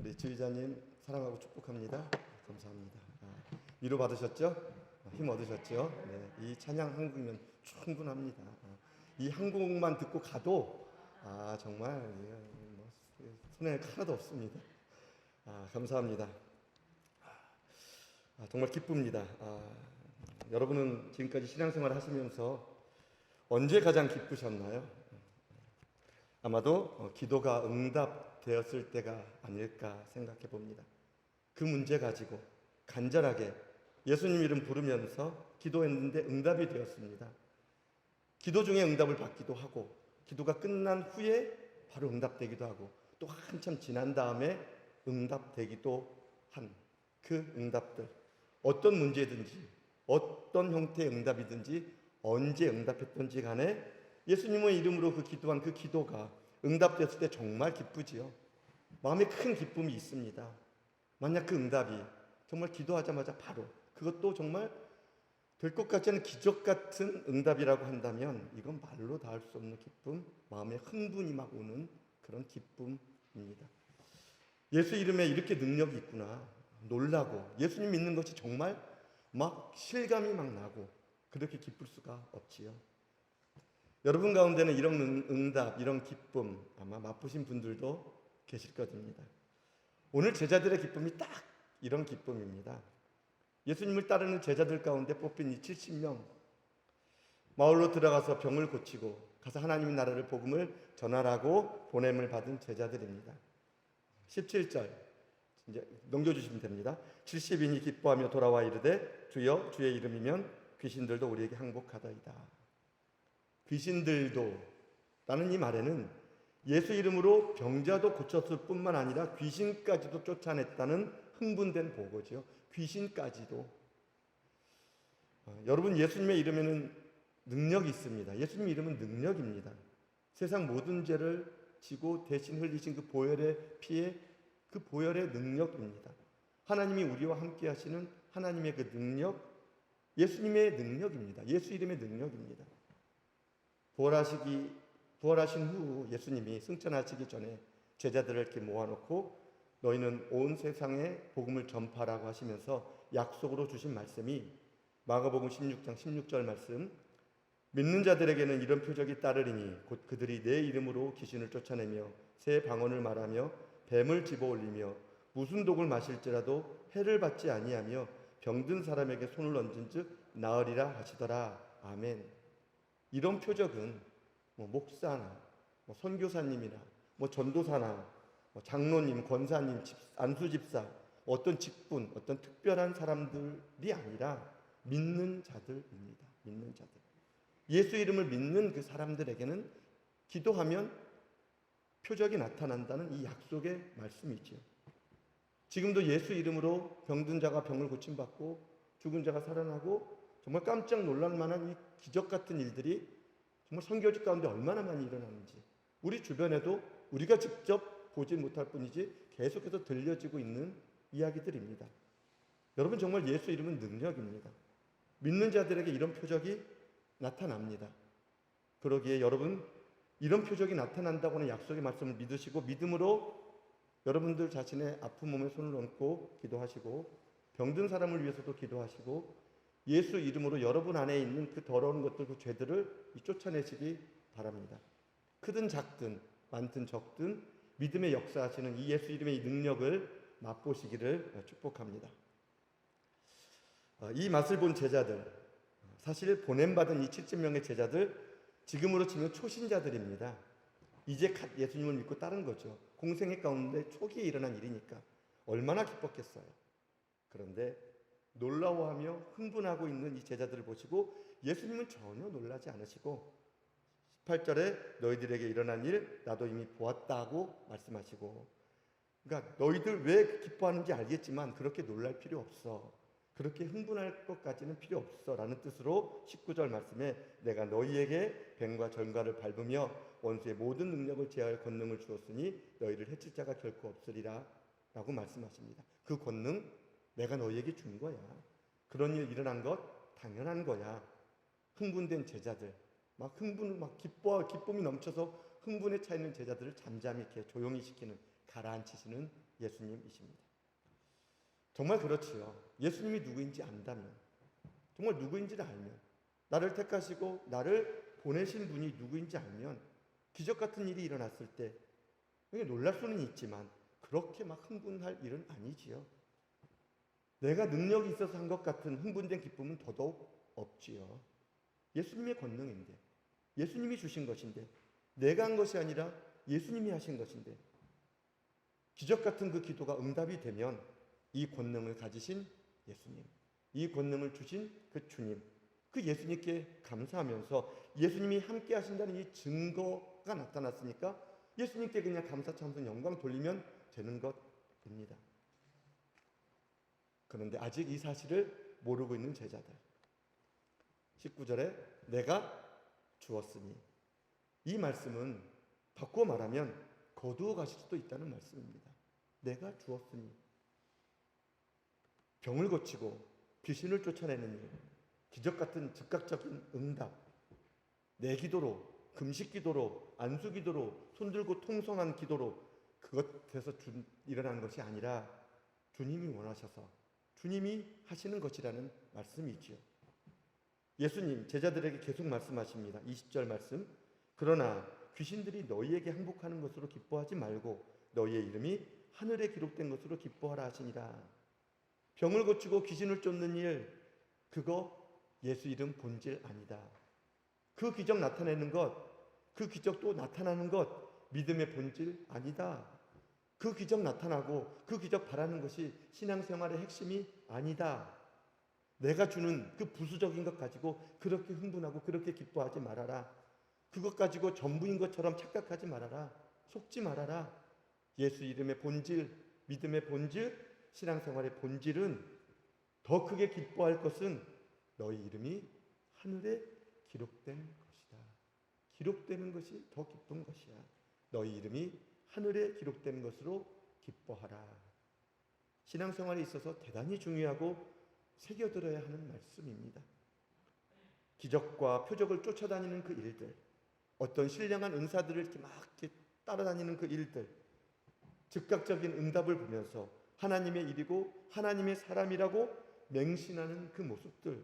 우리 지휘자님 사랑하고 축복합니다. 감사합니다. 위로 받으셨죠? 힘 얻으셨죠? 네, 이 찬양 한 곡이면 충분합니다. 이 한 곡만 듣고 가도 정말 뭐, 손에 하나도 없습니다. 감사합니다. 정말 기쁩니다. 여러분은 지금까지 신앙생활을 하시면서 언제 가장 기쁘셨나요? 아마도 기도가 응답되었을 때가 아닐까 생각해 봅니다. 그 문제 가지고 간절하게 예수님 이름 부르면서 기도했는데 응답이 되었습니다. 기도 중에 응답을 받기도 하고 기도가 끝난 후에 바로 응답되기도 하고 또 한참 지난 다음에 응답되기도 한 그 응답들, 어떤 문제든지 어떤 형태의 응답이든지 언제 응답했던지 간에 예수님의 이름으로 그 기도한 그 기도가 응답됐을 때 정말 기쁘지요. 마음에 큰 기쁨이 있습니다. 만약 그 응답이 정말 기도하자마자 바로, 그것도 정말 될 것 같지 않은 기적 같은 응답이라고 한다면 이건 말로 다 할 수 없는 기쁨, 마음에 흥분이 막 오는 그런 기쁨입니다. 예수 이름에 이렇게 능력이 있구나 놀라고, 예수님 믿는 것이 정말 막 실감이 막 나고 그렇게 기쁠 수가 없지요. 여러분 가운데는 이런 응답, 이런 기쁨 아마 맛보신 분들도 계실 겁니다. 오늘 제자들의 기쁨이 딱 이런 기쁨입니다. 예수님을 따르는 제자들 가운데 뽑힌 이 70명, 마을로 들어가서 병을 고치고 가서 하나님의 나라를 복음을 전하라고 보냄을 받은 제자들입니다. 17절 이제 넘겨주시면 됩니다. 70인이 기뻐하며 돌아와 이르되 주여 주의 이름이면 귀신들도 우리에게 항복하다이다. 귀신들도 라는 이 말에는 예수 이름으로 병자도 고쳤을 뿐만 아니라 귀신까지도 쫓아냈다는 흥분된 보고죠. 귀신까지도. 여러분 예수님의 이름에는 능력이 있습니다. 예수님 이름은 능력입니다. 세상 모든 죄를 지고 대신 흘리신 그 보혈의 피에 그 보혈의 능력입니다. 하나님이 우리와 함께 하시는 하나님의 그 능력, 예수님의 능력입니다. 예수 이름의 능력입니다. 부활하신 후 예수님이 승천하시기 전에 제자들을 이렇게 모아놓고 너희는 온 세상에 복음을 전파라고 하시면서 약속으로 주신 말씀이 마가복음 16장 16절 말씀, 믿는 자들에게는 이런 표적이 따르리니 곧 그들이 내 이름으로 귀신을 쫓아내며 새 방언을 말하며 뱀을 집어올리며 무슨 독을 마실지라도 해를 받지 아니하며 병든 사람에게 손을 얹은즉 나으리라 하시더라. 아멘. 이런 표적은 목사나 선교사님이나 전도사나 장로님, 권사님, 안수집사, 어떤 직분, 어떤 특별한 사람들이 아니라 믿는 자들입니다. 믿는 자들. 예수 이름을 믿는 그 사람들에게는 기도하면 표적이 나타난다는 이 약속의 말씀이죠. 지금도 예수 이름으로 병든 자가 병을 고침받고 죽은 자가 살아나고 정말 깜짝 놀랄 만한 이 기적 같은 일들이 정말 선교직 가운데 얼마나 많이 일어나는지 우리 주변에도 우리가 직접 보지 못할 뿐이지 계속해서 들려지고 있는 이야기들입니다. 여러분 정말 예수 이름은 능력입니다. 믿는 자들에게 이런 표적이 나타납니다. 그러기에 여러분 이런 표적이 나타난다고 하는 약속의 말씀을 믿으시고 믿음으로 여러분들 자신의 아픈 몸에 손을 얹고 기도하시고 병든 사람을 위해서도 기도하시고 예수 이름으로 여러분 안에 있는 그 더러운 것들, 그 죄들을 쫓아내시기 바랍니다. 크든 작든 많든 적든 믿음의 역사하시는 이 예수 이름의 이 능력을 맛보시기를 축복합니다. 이 맛을 본 제자들, 사실 보냄받은 이 70명의 제자들, 지금으로 치면 초신자들입니다. 이제 예수님을 믿고 따른 거죠. 공생애 가운데 초기에 일어난 일이니까 얼마나 기뻤겠어요. 그런데 놀라워하며 흥분하고 있는 이 제자들을 보시고 예수님은 전혀 놀라지 않으시고 18절에 너희들에게 일어난 일 나도 이미 보았다고 말씀하시고, 그러니까 너희들 왜 기뻐하는지 알겠지만 그렇게 놀랄 필요 없어, 그렇게 흥분할 것까지는 필요 없어 라는 뜻으로 19절 말씀에 내가 너희에게 뱀과 전갈을 밟으며 원수의 모든 능력을 제어할 권능을 주었으니 너희를 해칠 자가 결코 없으리라 라고 말씀하십니다. 그 권능 내가 너희에게 준 거야. 그런 일 일어난 것 당연한 거야. 흥분된 제자들, 기쁨이 넘쳐서 흥분에 차 있는 제자들을 잠잠히 이렇게 조용히 시키는 가라앉히시는 예수님이십니다. 정말 그렇지요. 예수님이 누구인지 안다면, 정말 누구인지를 알면, 나를 택하시고 나를 보내신 분이 누구인지 알면 기적 같은 일이 일어났을 때 놀랄 수는 있지만 그렇게 막 흥분할 일은 아니지요. 내가 능력이 있어서 한 것 같은 흥분된 기쁨은 더더욱 없지요. 예수님의 권능인데, 예수님이 주신 것인데, 내가 한 것이 아니라 예수님이 하신 것인데, 기적 같은 그 기도가 응답이 되면 이 권능을 가지신 예수님, 이 권능을 주신 그 주님, 그 예수님께 감사하면서 예수님이 함께 하신다는 이 증거가 나타났으니까 예수님께 그냥 감사 참선 영광 돌리면 되는 것입니다. 그런데 아직 이 사실을 모르고 있는 제자들, 19절에 내가 주었으니, 이 말씀은 바꾸어 말하면 거두어 가실 수도 있다는 말씀입니다. 내가 주었으니, 병을 고치고 귀신을 쫓아내는 일, 기적 같은 즉각적인 응답, 내 기도로, 금식 기도로, 안수 기도로, 손들고 통성한 기도로 그것에서 일어나는 것이 아니라 주님이 원하셔서 주님이 하시는 것이라는 말씀이지요. 예수님 제자들에게 계속 말씀하십니다. 20절 말씀, 그러나 귀신들이 너희에게 항복하는 것으로 기뻐하지 말고 너희의 이름이 하늘에 기록된 것으로 기뻐하라 하시니라. 병을 고치고 귀신을 쫓는 일, 그거 예수 이름 본질 아니다. 그 기적 나타내는 것, 그 기적도 나타나는 것 믿음의 본질 아니다. 그 기적 나타나고 그 기적 바라는 것이 신앙생활의 핵심이 아니다. 내가 주는 그 부수적인 것 가지고 그렇게 흥분하고 그렇게 기뻐하지 말아라. 그것 가지고 전부인 것처럼 착각하지 말아라. 속지 말아라. 예수 이름의 본질, 믿음의 본질, 신앙생활의 본질은 더 크게 기뻐할 것은 너희 이름이 하늘에 기록된 것이다. 기록되는 것이 더 기쁜 것이야. 너희 이름이 하늘에 기록된 것으로 기뻐하라. 신앙생활에 있어서 대단히 중요하고 새겨들어야 하는 말씀입니다. 기적과 표적을 쫓아다니는 그 일들, 어떤 신령한 은사들을 이렇게 막 이렇게 따라다니는 그 일들, 즉각적인 응답을 보면서 하나님의 일이고 하나님의 사람이라고 맹신하는 그 모습들,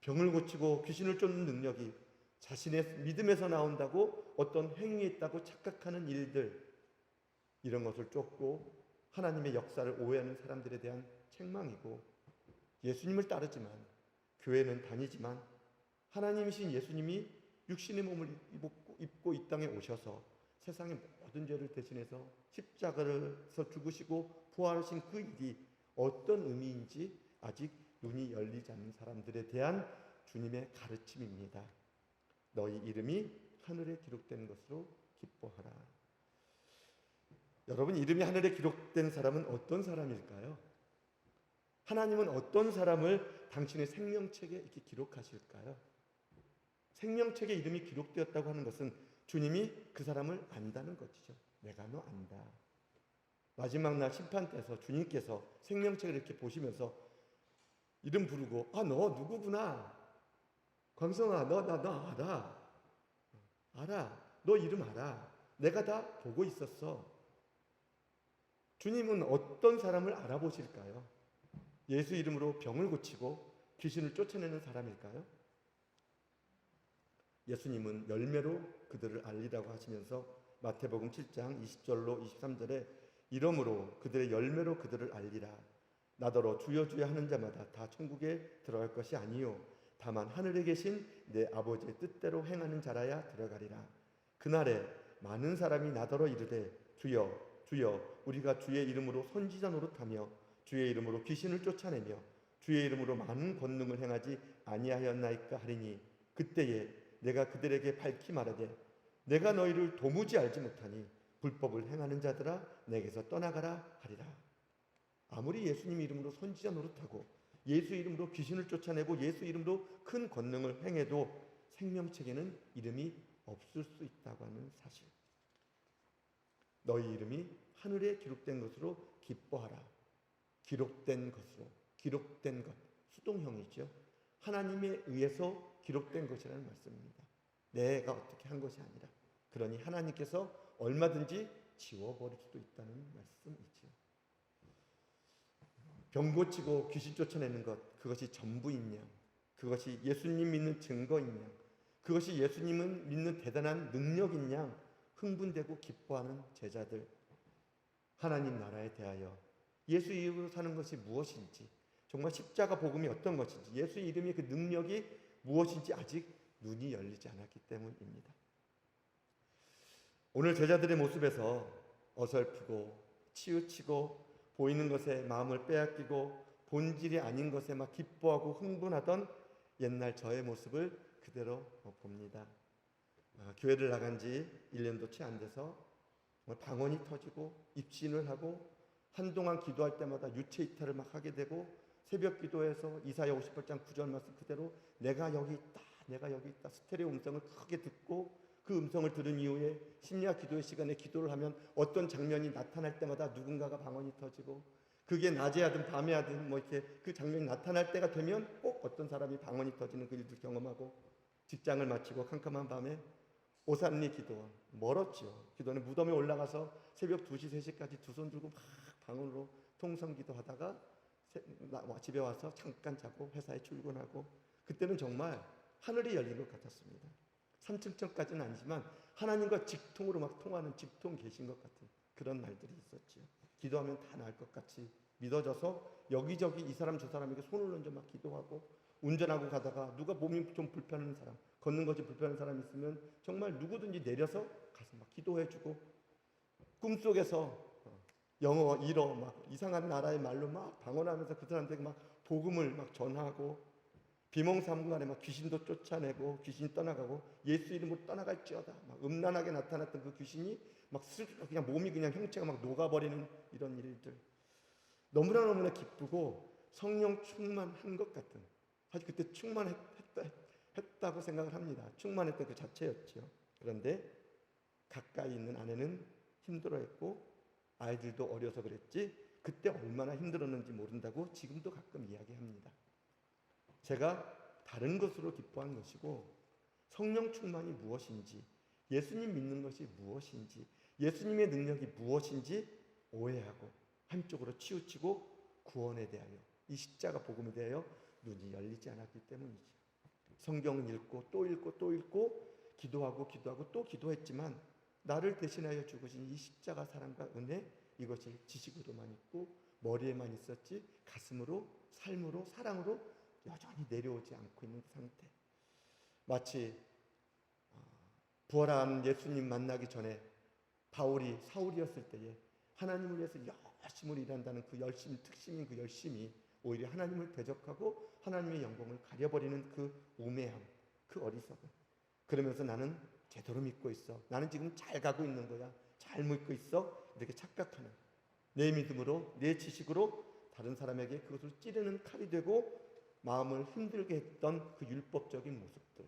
병을 고치고 귀신을 쫓는 능력이 자신의 믿음에서 나온다고 어떤 행위에 있다고 착각하는 일들, 이런 것을 쫓고 하나님의 역사를 오해하는 사람들에 대한 책망이고, 예수님을 따르지만 교회는 다니지만 하나님이신 예수님이 육신의 몸을 입고 이 땅에 오셔서 세상의 모든 죄를 대신해서 십자가에서 죽으시고 부활하신 그 일이 어떤 의미인지 아직 눈이 열리지 않는 사람들에 대한 주님의 가르침입니다. 너희 이름이 하늘에 기록된 것으로 기뻐하라. 여러분, 이름이 하늘에 기록된 사람은 어떤 사람일까요? 하나님은 어떤 사람을 당신의 생명책에 이렇게 기록하실까요? 생명책에 이름이 기록되었다고 하는 것은 주님이 그 사람을 안다는 것이죠. 내가 너 안다. 마지막 날 심판 때에서 주님께서 생명책을 이렇게 보시면서 이름 부르고, 아, 너 누구구나. 광성아, 너 알아. 알아. 너 이름 알아. 내가 다 보고 있었어. 주님은 어떤 사람을 알아보실까요? 예수 이름으로 병을 고치고 귀신을 쫓아내는 사람일까요? 예수님은 열매로 그들을 알리라고 하시면서 마태복음 7장 20절로 23절에 이러므로 그들의 열매로 그들을 알리라. 나더러 주여 주여 하는 자마다 다 천국에 들어갈 것이 아니요 다만 하늘에 계신 내 아버지의 뜻대로 행하는 자라야 들어가리라. 그날에 많은 사람이 나더러 이르되 주여 주여 우리가 주의 이름으로 선지자 노릇하며 주의 이름으로 귀신을 쫓아내며 주의 이름으로 많은 권능을 행하지 아니하였나이까 하리니 그때에 내가 그들에게 밝히 말하되 내가 너희를 도무지 알지 못하니 불법을 행하는 자들아 내게서 떠나가라 하리라. 아무리 예수님 이름으로 선지자 노릇하고 예수 이름으로 귀신을 쫓아내고 예수 이름으로 큰 권능을 행해도 생명책에는 이름이 없을 수 있다고 하는 사실. 너희 이름이 하늘에 기록된 것으로 기뻐하라. 기록된 것으로, 기록된 것, 수동형이죠. 하나님에 의해서 기록된 것이라는 말씀입니다. 내가 어떻게 한 것이 아니라. 그러니 하나님께서 얼마든지 지워버릴 수도 있다는 말씀이지요. 병 고치고 귀신 쫓아내는 것, 그것이 전부이냐? 그것이 예수님 믿는 증거이냐? 그것이 예수님은 믿는 대단한 능력이냐? 흥분되고 기뻐하는 제자들, 하나님 나라에 대하여 예수 이름으로 사는 것이 무엇인지, 정말 십자가 복음이 어떤 것인지, 예수 이름의 그 능력이 무엇인지 아직 눈이 열리지 않았기 때문입니다. 오늘 제자들의 모습에서 어설프고 치우치고 보이는 것에 마음을 빼앗기고 본질이 아닌 것에 막 기뻐하고 흥분하던 옛날 저의 모습을 그대로 봅니다. 교회를 나간 지 1년도 채 안 돼서 방언이 터지고 입신을 하고 한동안 기도할 때마다 유체 이탈을 막 하게 되고 새벽 기도에서 이사야 58장 9절 말씀 그대로 내가 여기 있다, 내가 여기 있다 스테레오 음성을 크게 듣고 그 음성을 들은 이후에 심야 기도의 시간에 기도를 하면 어떤 장면이 나타날 때마다 누군가가 방언이 터지고 그게 낮에 하든 밤에 하든 뭐 이렇게 그 장면이 나타날 때가 되면 꼭 어떤 사람이 방언이 터지는 그 일도 경험하고 직장을 마치고 캄캄한 밤에 오산리 기도 멀었지요. 기도는 무덤에 올라가서 새벽 2시, 3시까지 두 손 들고 막 방언으로 통성 기도하다가 집에 와서 잠깐 자고 회사에 출근하고 그때는 정말 하늘이 열린 것 같았습니다. 삼층천까지는 아니지만 하나님과 직통으로 막 통하는 직통 계신 것 같은 그런 날들이 있었지요. 기도하면 다 나을 것 같이 믿어져서 여기저기 이 사람 저 사람에게 손을 얹어 막 기도하고 운전하고 가다가 누가 몸이 좀 불편한 사람, 걷는 것이 불편한 사람 있으면 정말 누구든지 내려서 가서 막 기도해주고 꿈속에서 영어, 일어 막 이상한 나라의 말로 막 방언하면서 그 사람들에게 막 복음을 막 전하고 비몽사몽간에 막 귀신도 쫓아내고 귀신이 떠나가고 예수 이름으로 떠나갈지어다 막 음란하게 나타났던 그 귀신이 막 그냥 몸이 그냥 형체가 막 녹아버리는 이런 일들 너무나 기쁘고 성령 충만한 것 같은 사실 그때 충만했다고 생각을 합니다. 충만했던 그 자체였죠. 그런데 가까이 있는 아내는 힘들어했고 아이들도 어려서 그랬지 그때 얼마나 힘들었는지 모른다고 지금도 가끔 이야기합니다. 제가 다른 것으로 기뻐한 것이고 성령 충만이 무엇인지 예수님 믿는 것이 무엇인지 예수님의 능력이 무엇인지 오해하고 한쪽으로 치우치고 구원에 대하여 이 십자가 복음에 대하여 눈이 열리지 않았기 때문이죠. 성경을 읽고 또 읽고 또 읽고 기도하고 또 기도했지만 나를 대신하여 죽으신 이 십자가 사랑과 은혜 이것이 지식으로만 있고 머리에만 있었지 가슴으로 삶으로 사랑으로 여전히 내려오지 않고 있는 상태. 마치 부활한 예수님 만나기 전에 바울이 사울이었을 때에 하나님을 위해서 열심히 일한다는 그 열심, 특심인 그 열심이 오히려 하나님을 대적하고 하나님의 영광을 가려버리는 그 우매함, 그 어리석음. 그러면서 나는 제대로 믿고 있어. 나는 지금 잘 가고 있는 거야. 잘 믿고 있어. 이렇게 착각하는 내 믿음으로, 내 지식으로 다른 사람에게 그것을 찌르는 칼이 되고 마음을 힘들게 했던 그 율법적인 모습들.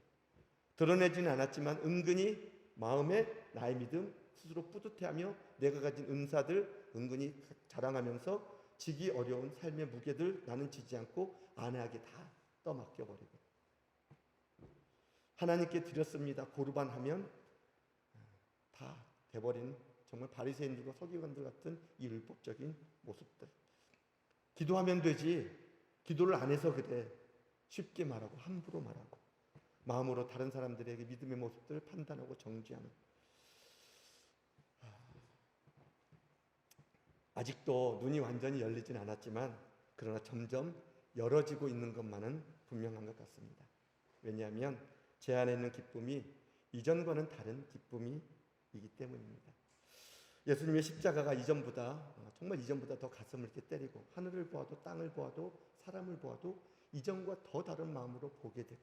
드러내지는 않았지만 은근히 마음에 나의 믿음 스스로 뿌듯해하며 내가 가진 은사들 은근히 자랑하면서 지기 어려운 삶의 무게들 나는 지지 않고 아내에게 다 떠맡겨버리고 하나님께 드렸습니다. 고르반하면 다 돼버린 정말 바리새인들과 서기관들 같은 이 율법적인 모습들. 기도하면 되지. 기도를 안 해서 그래. 쉽게 말하고 함부로 말하고 마음으로 다른 사람들에게 믿음의 모습들을 판단하고 정지하는 아직도 눈이 완전히 열리진 않았지만 그러나 점점 열어지고 있는 것만은 분명한 것 같습니다. 왜냐하면 제 안에 있는 기쁨이 이전과는 다른 기쁨이기 때문입니다. 예수님의 십자가가 정말 이전보다 더 가슴을 이렇게 때리고 하늘을 보아도 땅을 보아도 사람을 보아도 이전과 더 다른 마음으로 보게 되고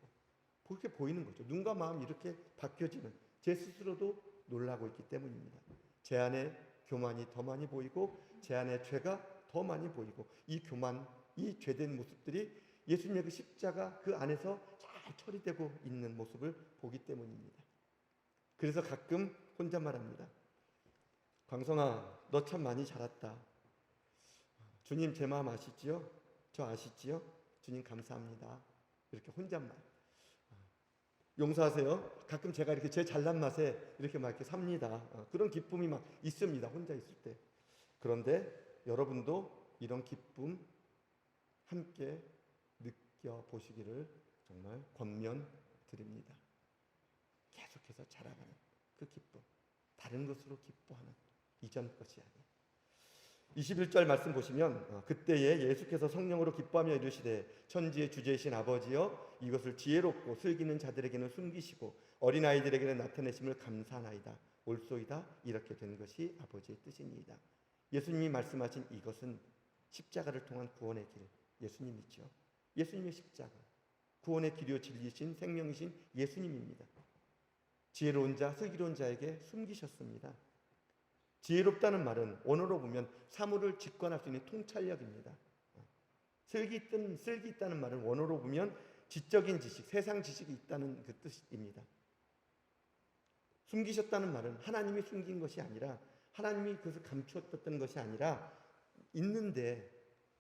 그렇게 보이는 거죠. 눈과 마음이 이렇게 바뀌어지는 제 스스로도 놀라고 있기 때문입니다. 제 안에 교만이 더 많이 보이고 제 안에 죄가 더 많이 보이고 이 교만, 이 죄된 모습들이 예수님의 그 십자가 그 안에서 잘 처리되고 있는 모습을 보기 때문입니다. 그래서 가끔 혼자 말합니다. 광성아, 너 참 많이 자랐다. 주님 제 마음 아시지요? 저 아시지요? 주님 감사합니다. 이렇게 혼잣말. 용서하세요. 가끔 제가 이렇게 제 잘난 맛에 이렇게 막 이렇게 삽니다. 그런 기쁨이 막 있습니다. 혼자 있을 때. 그런데 여러분도 이런 기쁨 함께 느껴보시기를 정말 권면드립니다. 계속해서 자라가는 그 기쁨, 다른 것으로 기뻐하는 이전 것이 아니에요. 21절 말씀 보시면 그때에 예수께서 성령으로 기뻐하며 이르시되 천지의 주제이신 아버지여 이것을 지혜롭고 슬기는 자들에게는 숨기시고 어린아이들에게는 나타내심을 감사하나이다. 옳소이다. 이렇게 된 것이 아버지의 뜻이니이다. 예수님이 말씀하신 이것은 십자가를 통한 구원의 길, 예수님이죠. 예수님의 십자가, 구원의 길이요 진리신 생명이신 예수님입니다. 지혜로운 자, 슬기로운 자에게 숨기셨습니다. 지혜롭다는 말은 원어로 보면 사물을 직관할 수 있는 통찰력입니다. 슬기 있다는 말은 원어로 보면 지적인 지식, 세상 지식이 있다는 그 뜻입니다. 숨기셨다는 말은 하나님이 숨긴 것이 아니라 하나님이 그것을 감추었던 것이 아니라 있는데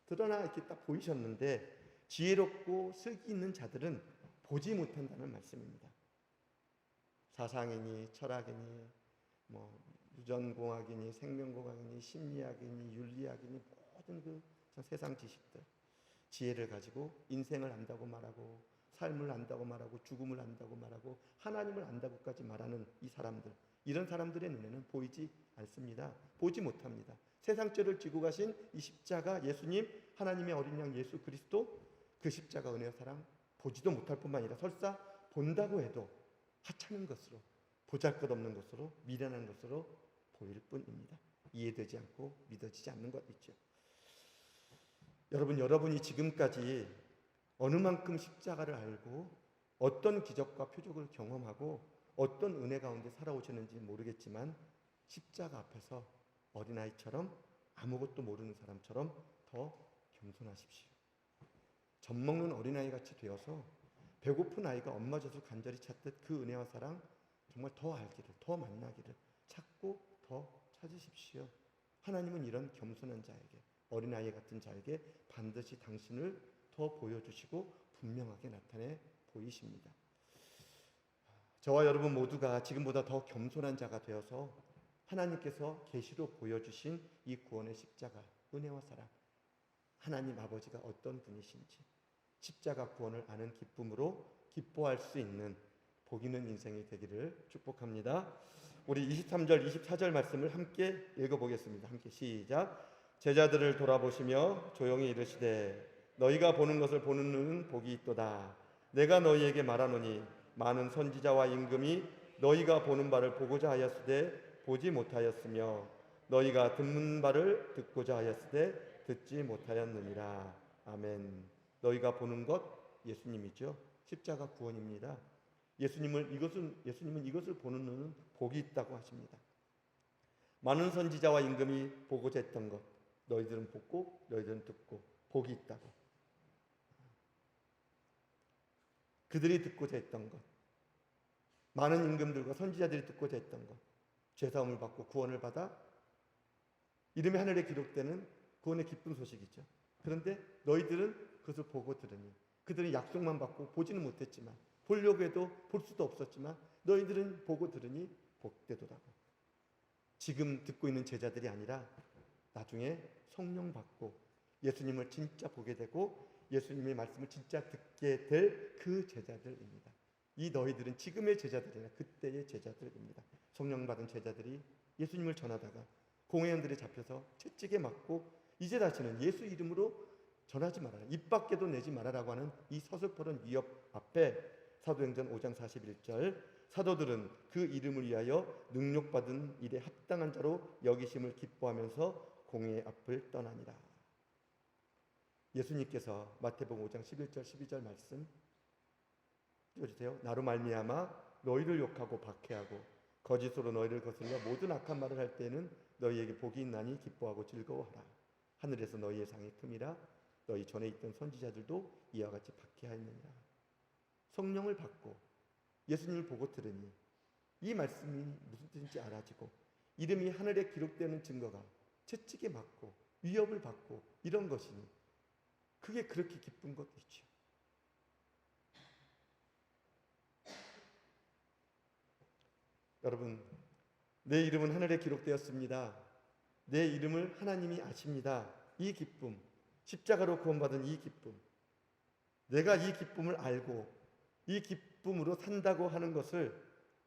드러나 이렇게 딱 보이셨는데 지혜롭고 슬기 있는 자들은 보지 못한다는 말씀입니다. 사상이니 철학이니 유전공학이니 생명공학이니 심리학이니 윤리학이니 모든 그 세상 지식들 지혜를 가지고 인생을 안다고 말하고 삶을 안다고 말하고 죽음을 안다고 말하고 하나님을 안다고까지 말하는 이 사람들, 이런 사람들의 눈에는 보이지 않습니다. 보지 못합니다. 세상 죄를 지고 가신 이 십자가 예수님, 하나님의 어린 양 예수 그리스도, 그 십자가 은혜와 사랑 보지도 못할 뿐만 아니라 설사 본다고 해도 하찮은 것으로, 보잘것없는 것으로, 미련한 것으로 보일 뿐입니다. 이해되지 않고 믿어지지 않는 것 있죠. 여러분이 지금까지 어느 만큼 십자가를 알고 어떤 기적과 표적을 경험하고 어떤 은혜 가운데 살아오셨는지 모르겠지만 십자가 앞에서 어린아이처럼 아무것도 모르는 사람처럼 더 겸손하십시오. 젖 먹는 어린아이같이 되어서 배고픈 아이가 엄마 젖을 간절히 찾듯 그 은혜와 사랑 정말 더 알기를, 더 만나기를 찾고 더 찾으십시오. 하나님은 이런 겸손한 자에게, 어린아이 같은 자에게 반드시 당신을 더 보여주시고 분명하게 나타내 보이십니다. 저와 여러분 모두가 지금보다 더 겸손한 자가 되어서 하나님께서 계시로 보여주신 이 구원의 십자가, 은혜와 사랑, 하나님 아버지가 어떤 분이신지 십자가 구원을 아는 기쁨으로 기뻐할 수 있는 복 있는 인생이 되기를 축복합니다. 우리 23절, 24절 말씀을 함께 읽어보겠습니다. 함께 시작. 제자들을 돌아보시며 조용히 이르시되 너희가 보는 것을 보는 눈은 복이 있도다. 내가 너희에게 말하노니 많은 선지자와 임금이 너희가 보는 바를 보고자 하였으되 보지 못하였으며 너희가 듣는 바를 듣고자 하였으되 듣지 못하였느니라. 아멘. 너희가 보는 것 예수님이죠. 십자가 구원입니다. 예수님은 이것을 보는 눈은 복이 있다고 하십니다. 많은 선지자와 임금이 보고자 했던 것 너희들은 보고 너희들은 듣고 복이 있다고. 그들이 듣고자 했던 것, 많은 임금들과 선지자들이 듣고자 했던 것, 죄사함을 받고 구원을 받아 이름이 하늘에 기록되는 구원의 기쁜 소식이죠. 그런데 너희들은 그것을 보고 들으니, 그들은 약속만 받고 보지는 못했지만, 보려고 해도 볼 수도 없었지만 너희들은 보고 들으니 복되도다고. 지금 듣고 있는 제자들이 아니라 나중에 성령 받고 예수님을 진짜 보게 되고 예수님의 말씀을 진짜 듣게 될 그 제자들입니다. 이 너희들은 지금의 제자들이 아니라 그때의 제자들입니다. 성령 받은 제자들이 예수님을 전하다가 공회원들이 잡혀서 채찍에 맞고 이제 다시는 예수 이름으로 전하지 말아라, 입 밖에도 내지 말아라고 하는 이 서슬퍼런 위협 앞에 사도행전 5장 41절 사도들은 그 이름을 위하여 능력받은 일에 합당한 자로 여기심을 기뻐하면서 공회의 앞을 떠나니라. 예수님께서 마태복음 5장 11절 12절 말씀 읽어주세요. 나로 말미암아 너희를 욕하고 박해하고 거짓으로 너희를 거슬러 모든 악한 말을 할 때에는 너희에게 복이 있나니 기뻐하고 즐거워하라. 하늘에서 너희의 상이 큼이라. 너희 전에 있던 선지자들도 이와 같이 박해하였느니라. 성령을 받고 예수님을 보고 들으니 이 말씀이 무슨 뜻인지 알아지고 이름이 하늘에 기록되는 증거가 채찍에 맞고 위협을 받고 이런 것이니 그게 그렇게 기쁜 것이죠. 여러분, 내 이름은 하늘에 기록되었습니다. 내 이름을 하나님이 아십니다. 이 기쁨, 십자가로 구원받은 이 기쁨, 내가 이 기쁨을 알고 이 기쁨으로 산다고 하는 것을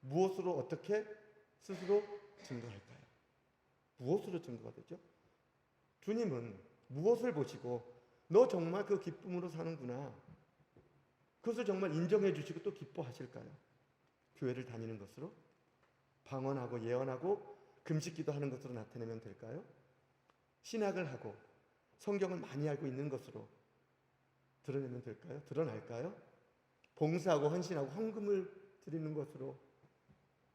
무엇으로 어떻게 스스로 증거할까요? 무엇으로 증거가 되죠? 주님은 무엇을 보시고 너 정말 그 기쁨으로 사는구나, 그것을 정말 인정해 주시고 또 기뻐하실까요? 교회를 다니는 것으로, 방언하고 예언하고 금식 기도하는 것으로 나타내면 될까요? 신학을 하고 성경을 많이 알고 있는 것으로 드러내면 될까요? 드러날까요? 봉사하고 헌신하고 헌금을 드리는 것으로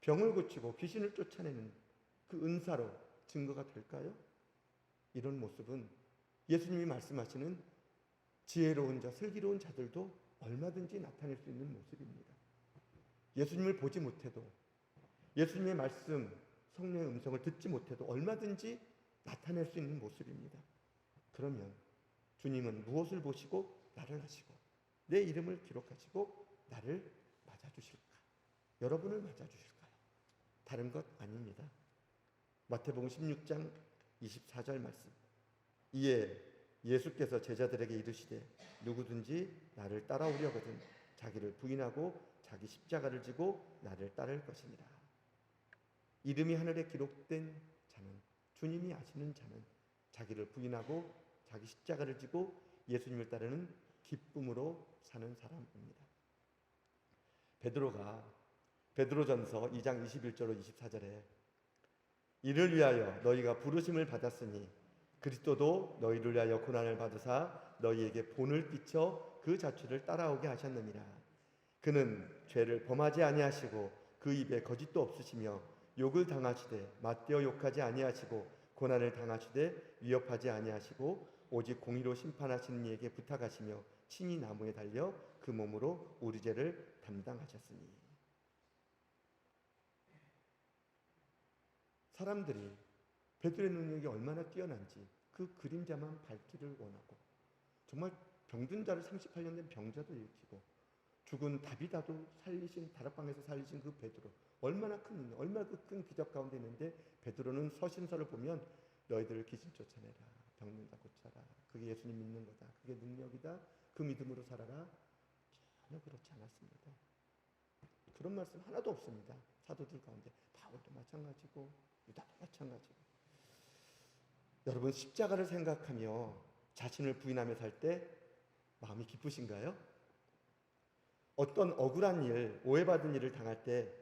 병을 고치고 귀신을 쫓아내는 그 은사로 증거가 될까요? 이런 모습은 예수님이 말씀하시는 지혜로운 자, 슬기로운 자들도 얼마든지 나타낼 수 있는 모습입니다. 예수님을 보지 못해도, 예수님의 말씀, 성령의 음성을 듣지 못해도 얼마든지 나타낼 수 있는 모습입니다. 그러면 주님은 무엇을 보시고 나를 하시고 내 이름을 기록하시고 나를 맞아주실까? 여러분을 맞아주실까요? 다른 것 아닙니다. 마태복음 16장 24절 말씀. 이에 예수께서 제자들에게 이르시되 누구든지 나를 따라오려거든 자기를 부인하고 자기 십자가를 지고 나를 따를 것이니라. 이름이 하늘에 기록된 자는, 주님이 아시는 자는 자기를 부인하고 자기 십자가를 지고 예수님을 따르는 기쁨으로 사는 사람입니다. 베드로가 베드로전서 2장 21절로 24절에 이를 위하여 너희가 부르심을 받았으니 그리스도도 너희를 위하여 고난을 받으사 너희에게 본을 끼쳐 그 자취를 따라오게 하셨느니라. 그는 죄를 범하지 아니하시고 그 입에 거짓도 없으시며 욕을 당하시되 맞대어 욕하지 아니하시고 고난을 당하시되 위협하지 아니하시고 오직 공의로 심판하시는 이에게 부탁하시며 친히 나무에 달려 그 몸으로 우리 죄를 담당하셨으니. 사람들이 베드로의 능력이 얼마나 뛰어난지 그 그림자만 밟기를 원하고, 정말 병든 자를 38년 된 병자도 일으키고 죽은 다비다도 살리신, 다락방에서 살리신 그 베드로, 얼마나 큰 능력, 얼마나 큰 기적 가운데 있는데 베드로는 서신서를 보면 너희들을 귀신 쫓아내라, 병든 자 고쳐라, 그게 예수님 믿는 거다, 그게 능력이다, 그 믿음으로 살아라. 전혀 그렇지 않았습니다. 그런 말씀 하나도 없습니다. 사도들 가운데 바울도 마찬가지고 유다도 마찬가지고. 여러분, 십자가를 생각하며 자신을 부인하며 살 때 마음이 기쁘신가요? 어떤 억울한 일, 오해받은 일을 당할 때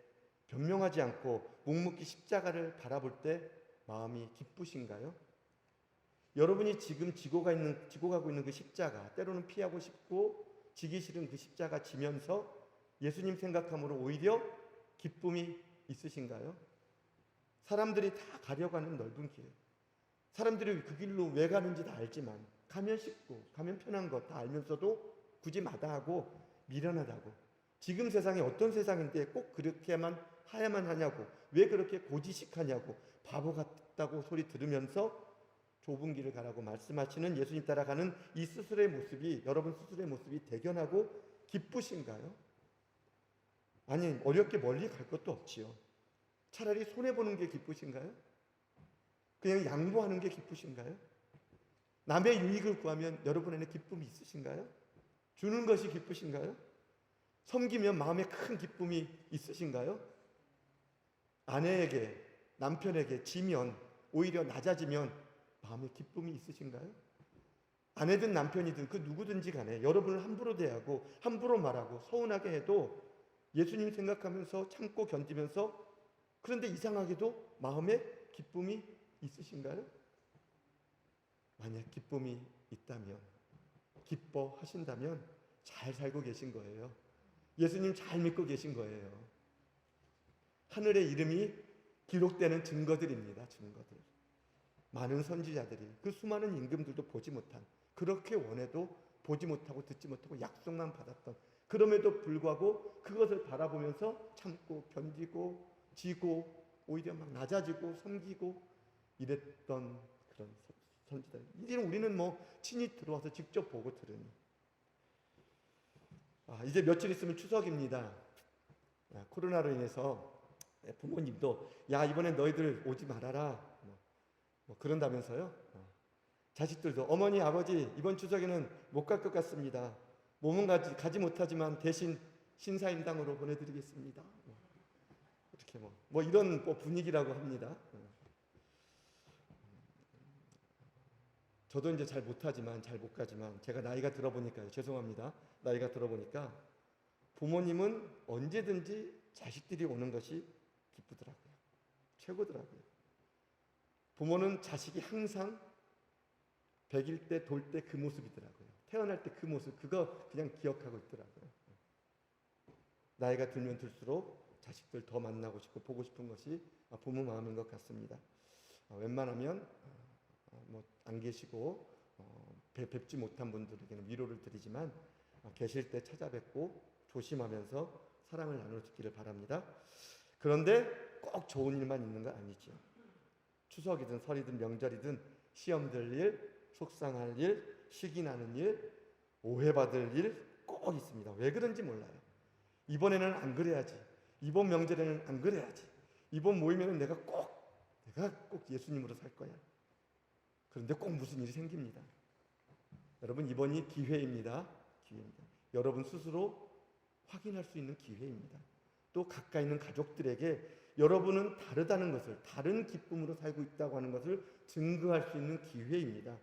변명하지 않고 묵묵히 십자가를 바라볼 때 마음이 기쁘신가요? 여러분이 지금 지고 가고 있는 그 십자가, 때로는 피하고 싶고 지기 싫은 그 십자가 지면서 예수님 생각함으로 오히려 기쁨이 있으신가요? 사람들이 다 가려가는 넓은 길, 사람들이 그 길로 왜 가는지 다 알지만 가면 쉽고 가면 편한 것 다 알면서도 굳이 마다하고 미련하다고, 지금 세상이 어떤 세상인데 꼭 그렇게만 하야만 하냐고, 왜 그렇게 고지식하냐고, 바보 같다고 소리 들으면서 좁은 길을 가라고 말씀하시는 예수님 따라가는 이 스스로의 모습이, 여러분 스스로의 모습이 대견하고 기쁘신가요? 아니, 어렵게 멀리 갈 것도 없지요. 차라리 손해보는 게 기쁘신가요? 그냥 양보하는 게 기쁘신가요? 남의 유익을 구하면 여러분에는 기쁨이 있으신가요? 주는 것이 기쁘신가요? 섬기면 마음에 큰 기쁨이 있으신가요? 아내에게, 남편에게 지면, 오히려 낮아지면 마음에 기쁨이 있으신가요? 아내든 남편이든 그 누구든지 간에 여러분을 함부로 대하고 함부로 말하고 서운하게 해도 예수님 생각하면서 참고 견디면서, 그런데 이상하게도 마음에 기쁨이 있으신가요? 만약 기쁨이 있다면, 기뻐하신다면 잘 살고 계신 거예요. 예수님 잘 믿고 계신 거예요. 하늘의 이름이 기록되는 증거들입니다. 증거들. 많은 선지자들이, 그 수많은 임금들도 보지 못한, 그렇게 원해도 보지 못하고 듣지 못하고 약속만 받았던, 그럼에도 불구하고 그것을 바라보면서 참고 견디고 지고 오히려 막 낮아지고 섬기고 이랬던 그런 선지자들. 이제는 우리는 뭐 친히 들어와서 직접 보고 들으니. 이제 며칠 있으면 추석입니다. 코로나로 인해서 부모님도 야 이번엔 너희들 오지 말아라 뭐 그런다면서요. 자식들도 어머니 아버지 이번 추석에는 못 갈 것 같습니다. 몸은 가지 못하지만 대신 신사임당으로 보내드리겠습니다. 이렇게 뭐 이런 분위기라고 합니다. 저도 이제 잘 못하지만 잘 못 가지만 제가 나이가 들어보니까요. 죄송합니다. 나이가 들어보니까 부모님은 언제든지 자식들이 오는 것이 기쁘더라고요. 최고더라고요. 부모는 자식이 항상 100일 때 돌 때 그 모습이더라고요. 태어날 때 그 모습 그거 그냥 기억하고 있더라고요. 나이가 들면 들수록 자식들 더 만나고 싶고 보고 싶은 것이 부모 마음인 것 같습니다. 웬만하면 뭐 안 계시고 뵙지 못한 분들에게는 위로를 드리지만 계실 때 찾아뵙고 조심하면서 사랑을 나누기를 바랍니다. 그런데 꼭 좋은 일만 있는 건 아니죠. 추석이든 설이든 명절이든 시험될 일, 속상할 일, 시기 나는 일, 오해받을 일 꼭 있습니다. 왜 그런지 몰라요. 이번에는 안 그래야지. 이번 명절에는 안 그래야지. 이번 모임에는 내가 꼭 예수님으로 살 거야. 그런데 꼭 무슨 일이 생깁니다. 여러분 이번이 기회입니다. 기회입니다. 여러분 스스로 확인할 수 있는 기회입니다. 또 가까이 있는 가족들에게 여러분은 다르다는 것을, 다른 기쁨으로 살고 있다고 하는 것을 증거할 수 있는 기회입니다.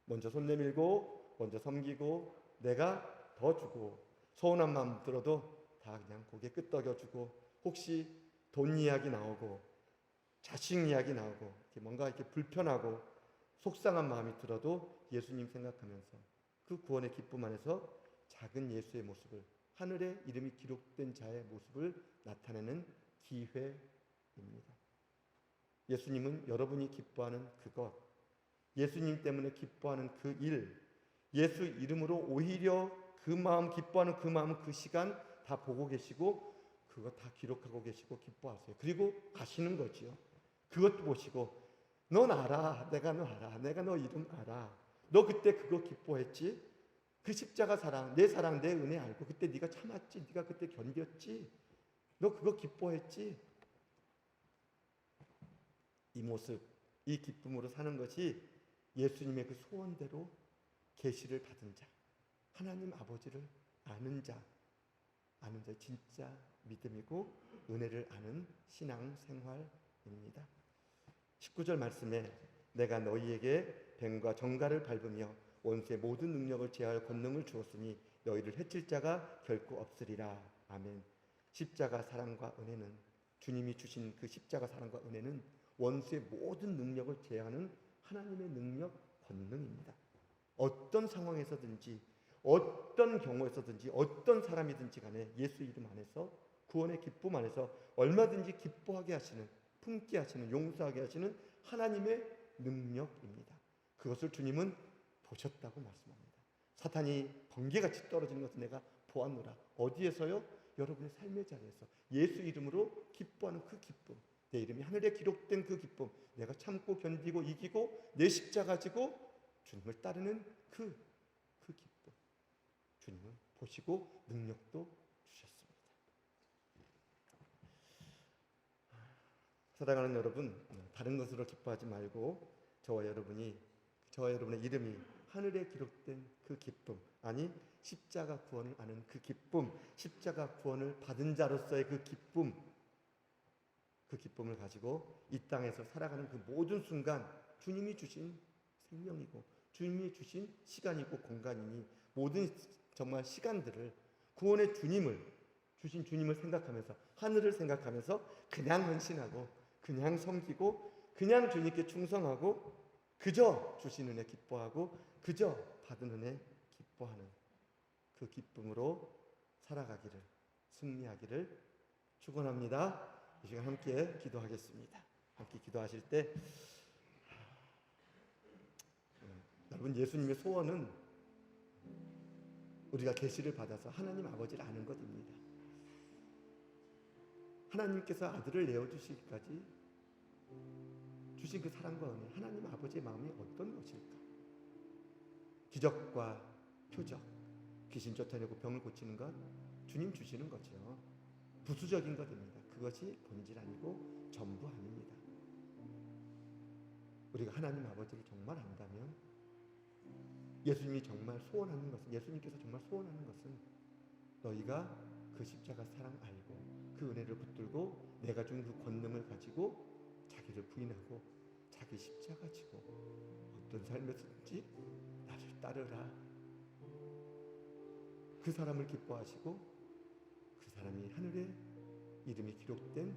먼저 손 내밀고 먼저 섬기고 내가 더 주고 서운한 마음 들어도 다 그냥 고개 끄덕여주고 혹시 돈 이야기 나오고 자식 이야기 나오고 뭔가 이렇게 불편하고 속상한 마음이 들어도 예수님 생각하면서 그 구원의 기쁨 안에서 작은 예수의 모습을 하늘에 이름이 기록된 자의 모습을 나타내는 기회입니다. 예수님은 여러분이 기뻐하는 그것, 예수님 때문에 기뻐하는 그 일, 예수 이름으로 오히려 그 마음 기뻐하는 그 마음 그 시간 다 보고 계시고 그거 다 기록하고 계시고 기뻐하세요. 그리고 가시는 거지요. 그것도 보시고 넌 알아. 내가 너 알아. 내가 너 이름 알아. 너 그때 그거 기뻐했지? 그 십자가 사랑, 내 은혜 알고 그때 네가 참았지? 네가 그때 견뎠지? 너 그거 기뻐했지? 이 모습, 이 기쁨으로 사는 것이 예수님의 그 소원대로 계시를 받은 자, 하나님 아버지를 아는 자 진짜 믿음이고 은혜를 아는 신앙 생활입니다. 19절 말씀에 내가 너희에게 뱀과 정갈을 밟으며 원수의 모든 능력을 제어할 권능을 주었으니 너희를 해칠 자가 결코 없으리라. 아멘. 십자가 사랑과 은혜는 주님이 주신 그 십자가 사랑과 은혜는 원수의 모든 능력을 제어하는 하나님의 능력, 권능입니다. 어떤 상황에서든지 어떤 경우에서든지 어떤 사람이든지 간에 예수 이름 안에서 구원의 기쁨 안에서 얼마든지 기뻐하게 하시는 품게 하시는 용서하게 하시는 하나님의 능력입니다. 그것을 주님은 보셨다고 말씀합니다. 사탄이 번개같이 떨어지는 것을 내가 보았노라. 어디에서요? 여러분의 삶의 자리에서 예수 이름으로 기뻐하는 그 기쁨, 내 이름이 하늘에 기록된 그 기쁨, 내가 참고 견디고 이기고 내 십자가 지고 주님을 따르는 그 기쁨, 주님은 보시고 능력도 주셨습니다. 사랑하는 여러분, 다른 것으로 기뻐하지 말고 저와 여러분의 이름이 하늘에 기록된 그 기쁨, 아니 십자가 구원을 아는 그 기쁨, 십자가 구원을 받은 자로서의 그 기쁨을 가지고 이 땅에서 살아가는 그 모든 순간 주님이 주신 생명이고 주님이 주신 시간이고 공간이니 모든 정말 시간들을 구원의 주신 주님을 생각하면서 하늘을 생각하면서 그냥 헌신하고 그냥 섬기고 그냥 주님께 충성하고 그저 주신 은혜 기뻐하고 그저 받은 은혜 기뻐하는 그 기쁨으로 살아가기를 승리하기를 축원합니다. 이 시간 함께 기도하겠습니다. 함께 기도하실 때 여러분 예수님의 소원은 우리가 계시를 받아서 하나님 아버지를 아는 것입니다. 하나님께서 아들을 내어주시기까지 주신 그 사랑과 은혜, 하나님 아버지의 마음이 어떤 것일까? 기적과 표적, 귀신 쫓아내고 병을 고치는 것 주님 주시는 거죠. 부수적인 것입니다. 그것이 본질 아니고 전부 아닙니다. 우리가 하나님 아버지를 정말 안다면, 예수님이 정말 소원하는 것은, 예수님께서 정말 소원하는 것은 너희가 그 십자가 사랑 알고 그 은혜를 붙들고 내가 준 그 권능을 가지고 자기를 부인하고 자기 십자가 지고 어떤 삶이든지 나를 따르라. 그 사람을 기뻐하시고 그 사람이 하늘에 이름이 기록된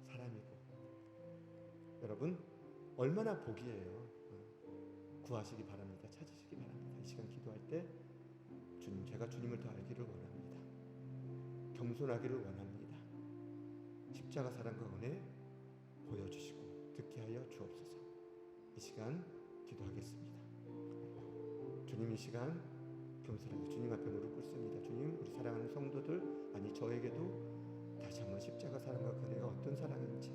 사람이고, 여러분 얼마나 복이에요. 구하시기 바랍니다. 찾으시기 바랍니다. 이 시간 기도할 때 주님, 제가 주님을 더 알기를 원합니다. 겸손하기를 원합니다. 십자가 사랑과 은혜 보여주시고 듣게 하여 주옵소서. 이 시간 기도하겠습니다. 주님, 이 시간 겸손하게 주님 앞에 무릎 꿇습니다. 주님, 우리 사랑하는 성도들, 아니 저에게도 다시 한번 십자가 사랑과 은혜가 어떤 사랑인지,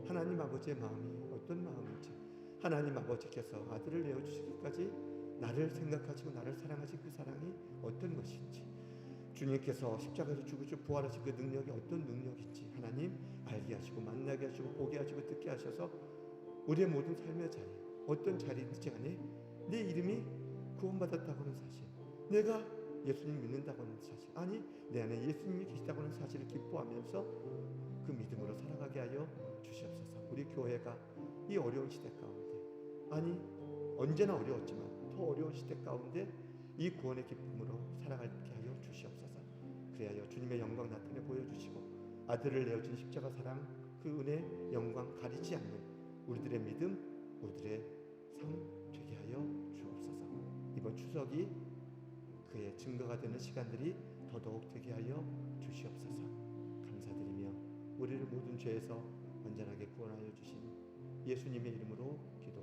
하나님 아버지의 마음이 어떤 마음인지, 하나님 아버지께서 아들을 내어주시기까지 나를 생각하시고 나를 사랑하신 그 사랑이 어떤 것인지, 주님께서 십자가에서 죽으시고 부활하신 그 능력이 어떤 능력인지 하나님 알게 하시고 만나게 하시고 보게 하시고 듣게 하셔서 우리의 모든 삶의 자리, 어떤 자리인지 간에 내 이름이 구원받았다고 하는 사실, 내가 예수님 믿는다고 하는 사실, 아니 내 안에 예수님이 계시다고 하는 사실을 기뻐하면서 그 믿음으로 살아가게 하여 주시옵소서. 우리 교회가 이 어려운 시대 가운데, 아니 언제나 어려웠지만 더 어려운 시대 가운데 이 구원의 기쁨으로 살아가게 하여 주시옵소서. 그리하여 주님의 영광 나타내 보여주시고 아들을 내어준 십자가 사랑, 그 은혜 영광 가리지 않는 우리들의 믿음, 우리들의 삶 되게 하여 주옵소서. 이번 추석이 그의 증거가 되는 시간들이 더더욱 되게 하여 주시옵소서. 감사드리며 우리를 모든 죄에서 완전하게 구원하여 주신 예수님의 이름으로 기도합니다.